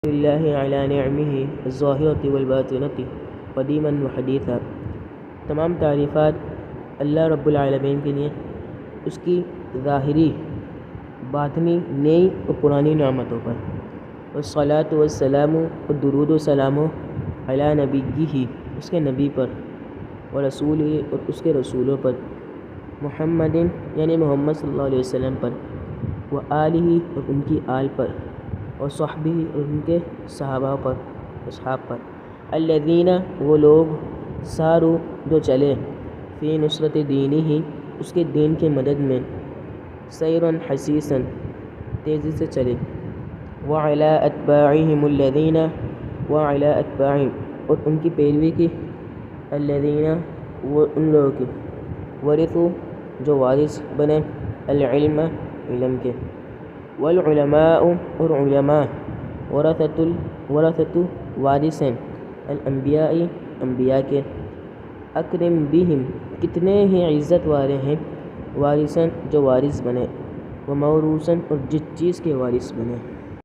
اللہ علی نعمہ الظاہرۃ والباطنۃ قدیما وحدیثا۔ تمام تعریفات اللہ رب العالمین کے لیے اس کی ظاہری، باطنی، نئی اور پرانی نعمتوں پر۔ والصلاۃ والسلام، اور درود و سلام علی نبیہ، اس کے نبی پر، ورسولہ، اور اس کے رسولوں پر، محمد یعنی محمد صلی اللہ علیہ وسلم پر، وآلہ، اور ان کی آل پر، اور صحبہ، اور ان کے صحابہ پر، اصحاب پر، الذین، وہ لوگ، سارو، جو چلے، فی نصرت دینہ، اس کے دین کے مدد میں، سیرا حثیثا، تیزی سے چلے، وعلی اتباعہم الذین، وعلی اتباعہم، اور ان کی پیروی کی، الذین، وہ ان لوگوں کی، ورثوا، جو وارث بنے، العلم، علم کے، والعلماء، اور علماء، ورثۃ، وارث ہیں، الانبیاء، انبیاء کے، اکرم بہم، کتنے ہی عزت والے ہیں، وارثاً، جو وارث بنے، وموروثاً، اور جس چیز کے وارث بنے۔